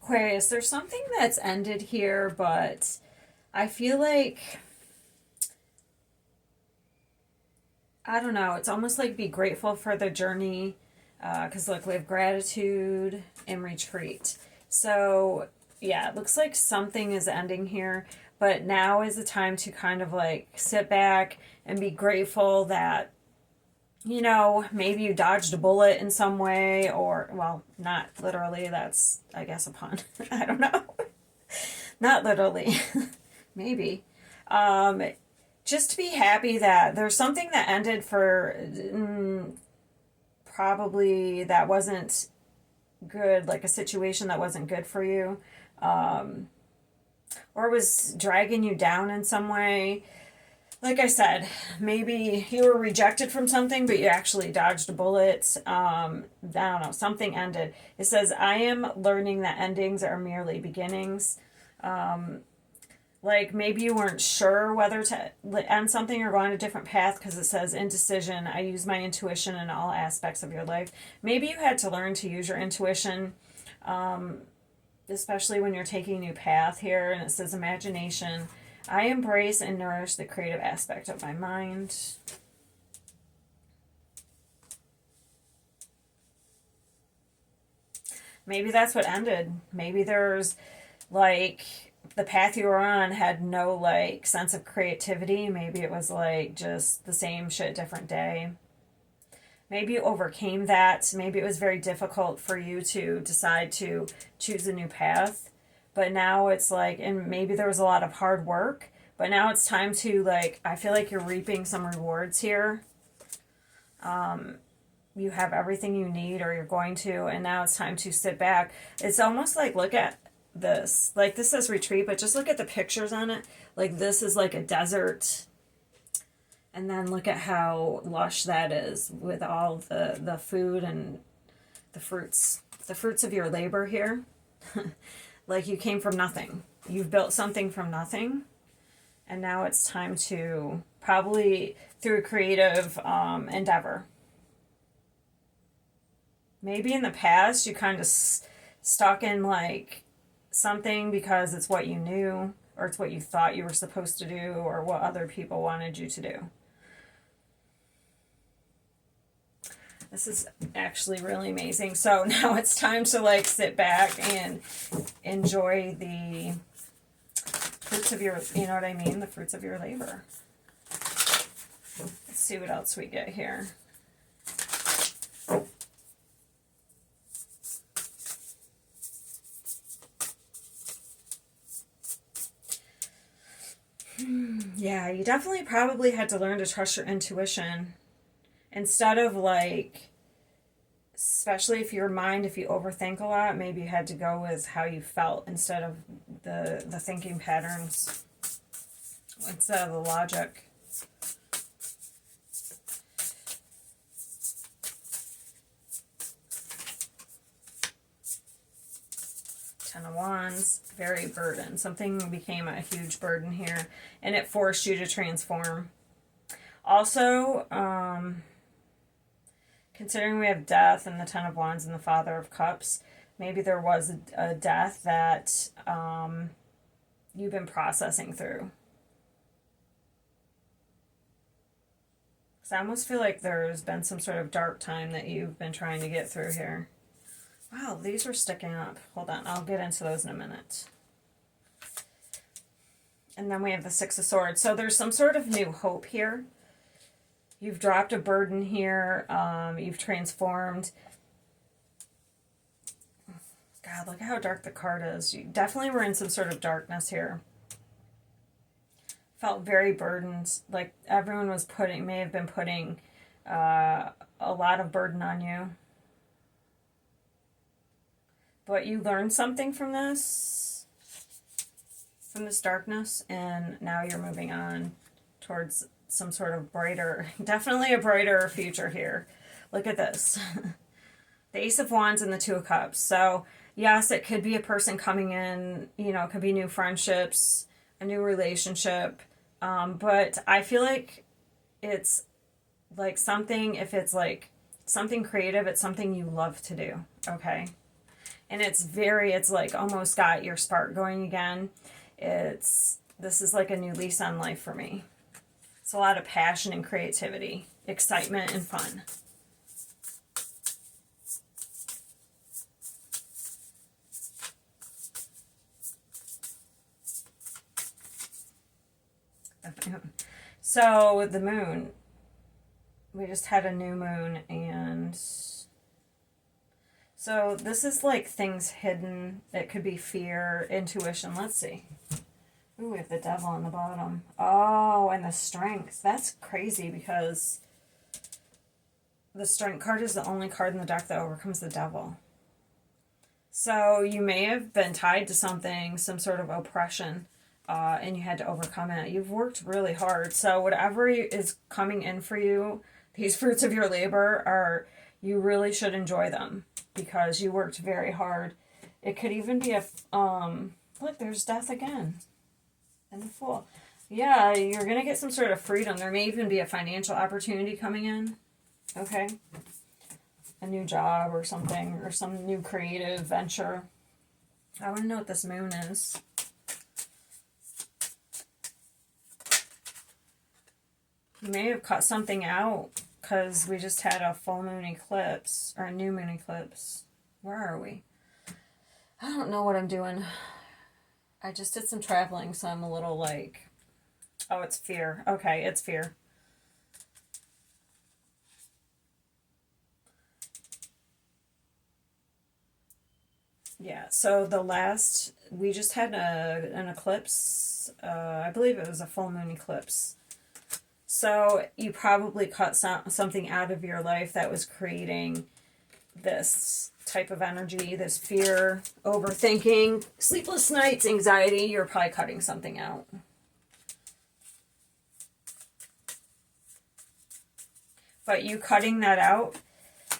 Aquarius, there's something that's ended here, but I feel like, I don't know, it's almost like be grateful for the journey. Because, look, we have gratitude and retreat. So, yeah, it looks like something is ending here, but now is the time to kind of like sit back and be grateful that, maybe you dodged a bullet in some way, or, well, not literally, that's, I guess, a pun. I don't know. Not literally. Maybe. Um, just to be happy that there's something that ended for probably that wasn't good, like a situation that wasn't good for you, um, or was dragging you down in some way. Like I said, maybe you were rejected from something, but you actually dodged a bullet. I don't know, something ended. It says, I am learning that endings are merely beginnings. Um, like maybe you weren't sure whether to end something or go on a different path because it says indecision. I use my intuition in all aspects of your life. Maybe you had to learn to use your intuition, especially when you're taking a new path here. And it says imagination. I embrace and nourish the creative aspect of my mind. Maybe that's what ended. Maybe there's like the path you were on had no like sense of creativity. Maybe it was like just the same shit, different day. Maybe you overcame that. Maybe it was very difficult for you to decide to choose a new path. But now it's like, and maybe there was a lot of hard work, but now it's time to like, I feel like you're reaping some rewards here. You have everything you need, or you're going to, and now it's time to sit back. It's almost like, look at this. Like, this says retreat, but just look at the pictures on it. Like, this is like a desert. And then look at how lush that is with all the food and the fruits of your labor here. Like you came from nothing. You've built something from nothing. And now it's time to probably through a creative endeavor. Maybe in the past you kind of stuck in like something because it's what you knew, or it's what you thought you were supposed to do, or what other people wanted you to do. This is actually really amazing. So now it's time to like sit back and enjoy the fruits of your, you know what I mean? The fruits of your labor. Let's see what else we get here. Yeah, you definitely probably had to learn to trust your intuition instead of like, especially if your mind, if you overthink a lot, maybe you had to go with how you felt instead of the thinking patterns, instead of the logic. Ten of Wands, very burdened. Something became a huge burden here, and it forced you to transform. Also, considering we have death and the Ten of Wands and the Father of Cups, maybe there was a death that you've been processing through. So I almost feel like there's been some sort of dark time that you've been trying to get through here. Wow, these are sticking up. Hold on, I'll get into those in a minute. And then we have the Six of Swords. So there's some sort of new hope here. You've dropped a burden here. You've transformed. God, look at how dark the card is. You definitely were in some sort of darkness here. Felt very burdened. Like everyone was may have been putting a lot of burden on you. But you learned something from this darkness, and now you're moving on towards some sort of brighter, definitely a brighter future here. Look at this. The Ace of Wands and the Two of Cups. So, yes, it could be a person coming in, it could be new friendships, a new relationship. But I feel like it's like something, if it's like something creative, it's something you love to do, okay? And it's like almost got your spark going again. This is like a new lease on life for me. It's a lot of passion and creativity, excitement and fun. So the moon, we just had a new moon, and so this is like things hidden. It could be fear, intuition. Let's see. Ooh, we have the devil on the bottom. Oh, and the strength. That's crazy because the strength card is the only card in the deck that overcomes the devil. So you may have been tied to something, some sort of oppression, and you had to overcome it. You've worked really hard. So whatever is coming in for you, these fruits of your labor you really should enjoy them because you worked very hard. It could even be look, there's death again. And the Fool. Yeah, you're going to get some sort of freedom. There may even be a financial opportunity coming in. Okay. A new job or something, or some new creative venture. I want to know what this moon is. You may have cut something out because we just had a full moon eclipse, or a new moon eclipse. Where are we? I don't know what I'm doing. I just did some traveling, so I'm a little like, oh, it's fear. Okay, it's fear. Yeah, so we just had an eclipse. I believe it was a full moon eclipse. So you probably cut something out of your life that was creating this type of energy, this fear, overthinking, sleepless nights, anxiety. You're probably cutting something out. But you cutting that out,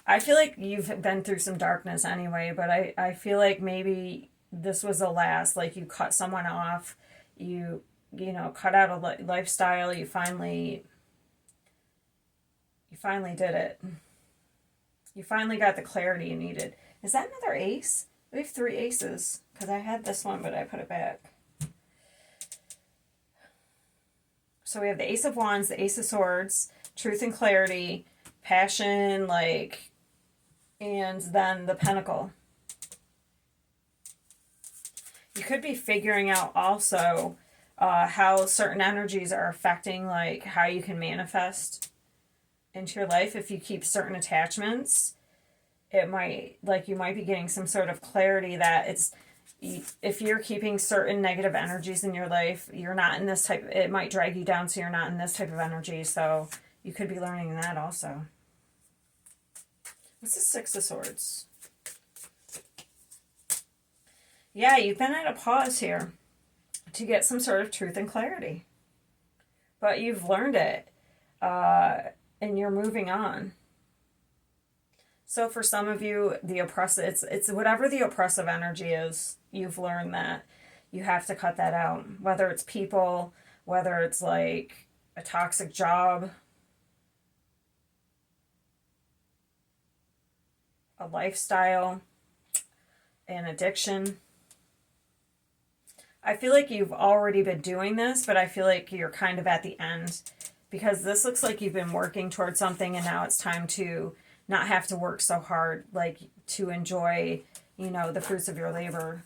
I feel like you've been through some darkness anyway, but I feel like maybe this was the last, like you cut someone off, you cut out a lifestyle, you finally did it. You finally got the clarity you needed. Is that another ace? We have 3 aces, because I had this one, but I put it back. So we have the Ace of Wands, the Ace of Swords, Truth and Clarity, Passion, and then the Pentacle. You could be figuring out also how certain energies are affecting how you can manifest into your life. If you keep certain attachments, it might, you might be getting some sort of clarity that if you're keeping certain negative energies in your life, you're not in this type, it might drag you down, so you're not in this type of energy. So you could be learning that also. What's the Six of Swords? Yeah, you've been at a pause here to get some sort of truth and clarity. But you've learned it, and you're moving on. So for some of you, it's whatever the oppressive energy is, you've learned that you have to cut that out. Whether it's people, whether it's a toxic job, a lifestyle, an addiction. I feel like you've already been doing this, but I feel like you're kind of at the end, because this looks like you've been working towards something and now it's time to not have to work so hard, to enjoy, the fruits of your labor.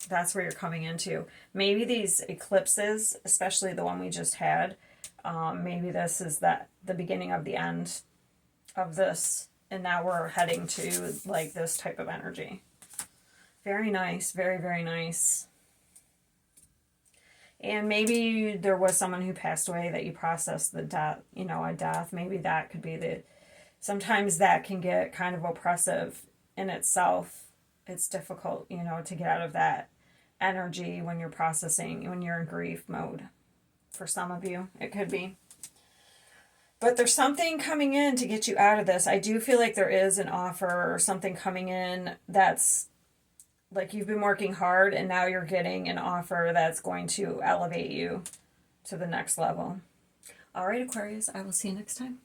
That's where you're coming into. Maybe these eclipses, especially the one we just had, maybe this is the beginning of the end of this, and now we're heading to this type of energy. Very nice, very, very nice. And maybe there was someone who passed away that you processed the death, a death. Maybe that could be sometimes that can get kind of oppressive in itself. It's difficult, to get out of that energy when you're processing, when you're in grief mode. For some of you, it could be. But there's something coming in to get you out of this. I do feel like there is an offer or something coming in that's you've been working hard and now you're getting an offer that's going to elevate you to the next level. All right, Aquarius, I will see you next time.